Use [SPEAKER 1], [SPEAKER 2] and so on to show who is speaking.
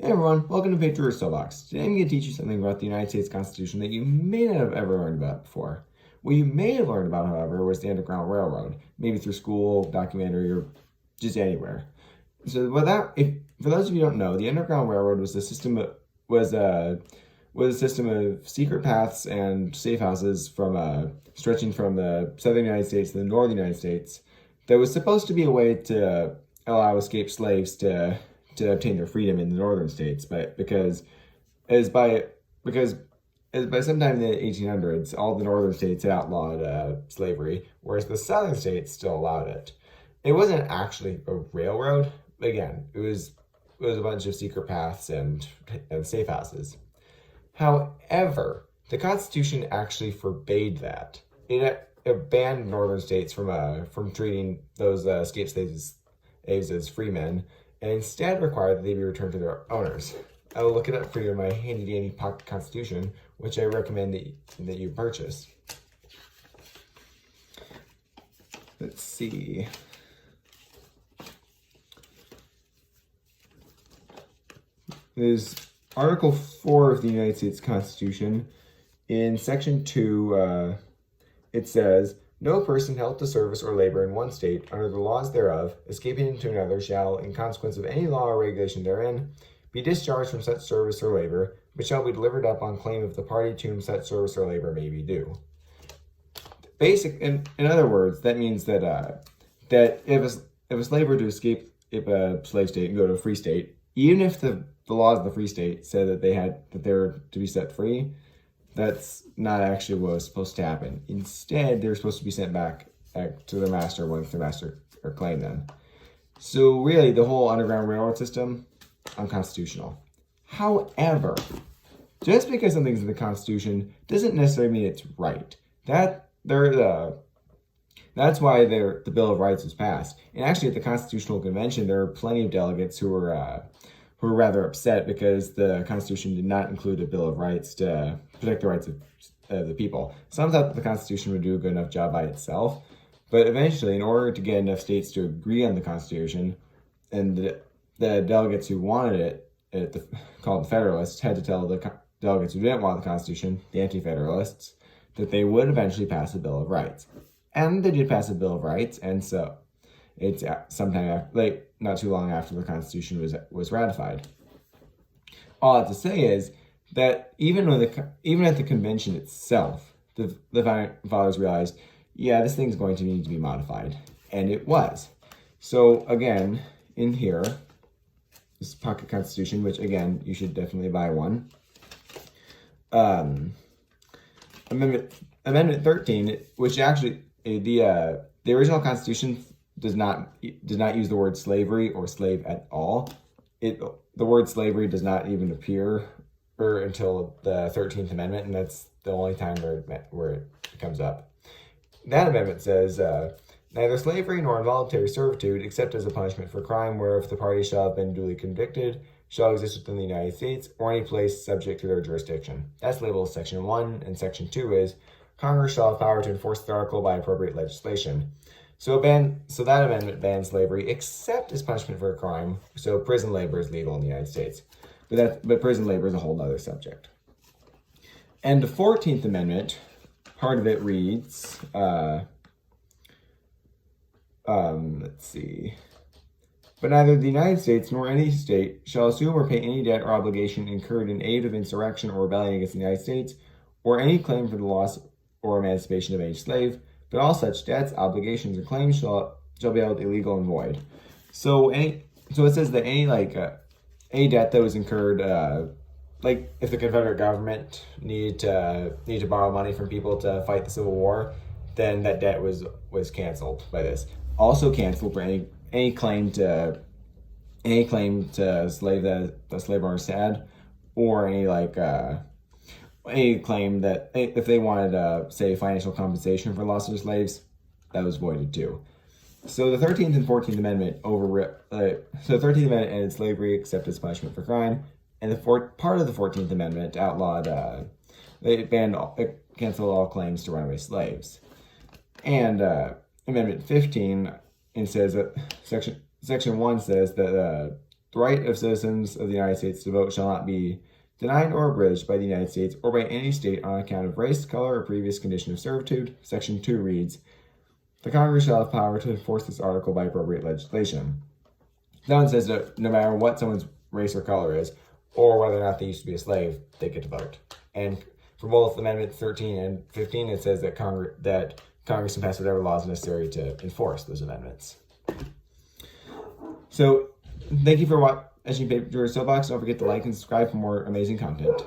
[SPEAKER 1] Hey everyone, welcome to Patriot Soapbox. Today I'm going to teach you something about the United States Constitution that you may not have ever learned about before. What you may have learned about, however, was the Underground Railroad, maybe through school, documentary, or just anywhere. So, for those of you who don't know, the Underground Railroad was a system of secret paths and safe houses stretching from the southern United States to the northern United States. That was supposed to be a way to allow escaped slaves to obtain their freedom in the northern states, but because by sometime in the 1800s, all the northern states had outlawed slavery, whereas the southern states still allowed it. It wasn't actually a railroad. Again, it was a bunch of secret paths and safe houses. However, the Constitution actually forbade that. It banned northern states from treating those escaped slaves as free men, and instead required that they be returned to their owners. I will look it up for you in my handy-dandy pocket constitution, which I recommend that you purchase. Let's see. There's Article 4 of the United States Constitution. In Section 2, it says, "No person held to service or labor in one state, under the laws thereof, escaping into another, shall, in consequence of any law or regulation therein, be discharged from such service or labor, but shall be delivered up on claim of the party to whom such service or labor may be due." In other words, that means that if a slave were to escape a slave state and go to a free state, even if the laws of the free state said that they were to be set free, that's not actually what was supposed to happen. Instead, they were supposed to be sent back to their master once their master claimed them. So really, the whole Underground Railroad system, unconstitutional. However, just because something's in the Constitution doesn't necessarily mean it's right. That's why the Bill of Rights was passed. And actually, at the Constitutional Convention, there were plenty of delegates who were rather upset because the Constitution did not include a Bill of Rights to protect the rights of the people. Some thought that the Constitution would do a good enough job by itself, but eventually, in order to get enough states to agree on the Constitution, and the delegates who wanted it, called the Federalists, had to tell the delegates who didn't want the Constitution, the Anti-Federalists, that they would eventually pass a Bill of Rights. And they did pass a Bill of Rights, and so it's not too long after the Constitution was ratified. All I have to say is that even at the convention itself, the founding fathers realized, yeah, this thing's going to need to be modified, and it was. So again, in here, this pocket constitution, which again you should definitely buy one. Amendment 13, which actually the original Constitution does not use the word slavery or slave at all. The word slavery does not even appear until the 13th Amendment, and that's the only time where it comes up. That amendment says, "Neither slavery nor involuntary servitude, except as a punishment for crime whereof the party shall have been duly convicted, shall exist within the United States or any place subject to their jurisdiction." That's labeled Section 1, and Section 2 is, "Congress shall have power to enforce the article by appropriate legislation." So that amendment bans slavery except as punishment for a crime. So prison labor is legal in the United States, but prison labor is a whole other subject. And the 14th Amendment, part of it reads, let's see. "But neither the United States nor any state shall assume or pay any debt or obligation incurred in aid of insurrection or rebellion against the United States, or any claim for the loss or emancipation of any slave. But all such debts, obligations, or claims shall be held illegal and void." So it says that any debt that was incurred, like if the Confederate government needed to borrow money from people to fight the Civil War, then that debt was canceled by this. Also canceled for any claim to slave that the slave owners had, or any claim that if they wanted, say, financial compensation for loss of slaves, that was voided too. So the 13th and 14th Amendment the 13th Amendment ended slavery except as punishment for crime, and part of the 14th Amendment outlawed, it canceled all claims to runaway slaves. And Amendment 15, it says that Section 1 says that The right of citizens of the United States to vote shall not be denied or abridged by the United States or by any state on account of race, color, or previous condition of servitude. Section 2 reads, the Congress shall have power to enforce this article by appropriate legislation. That one says that no matter what someone's race or color is, or whether or not they used to be a slave, they get to vote. And for both Amendment 13 and 15, it says that Congress can pass whatever laws necessary to enforce those amendments. So, thank you for watching Paper Soapbox. Don't forget to like and subscribe for more amazing content.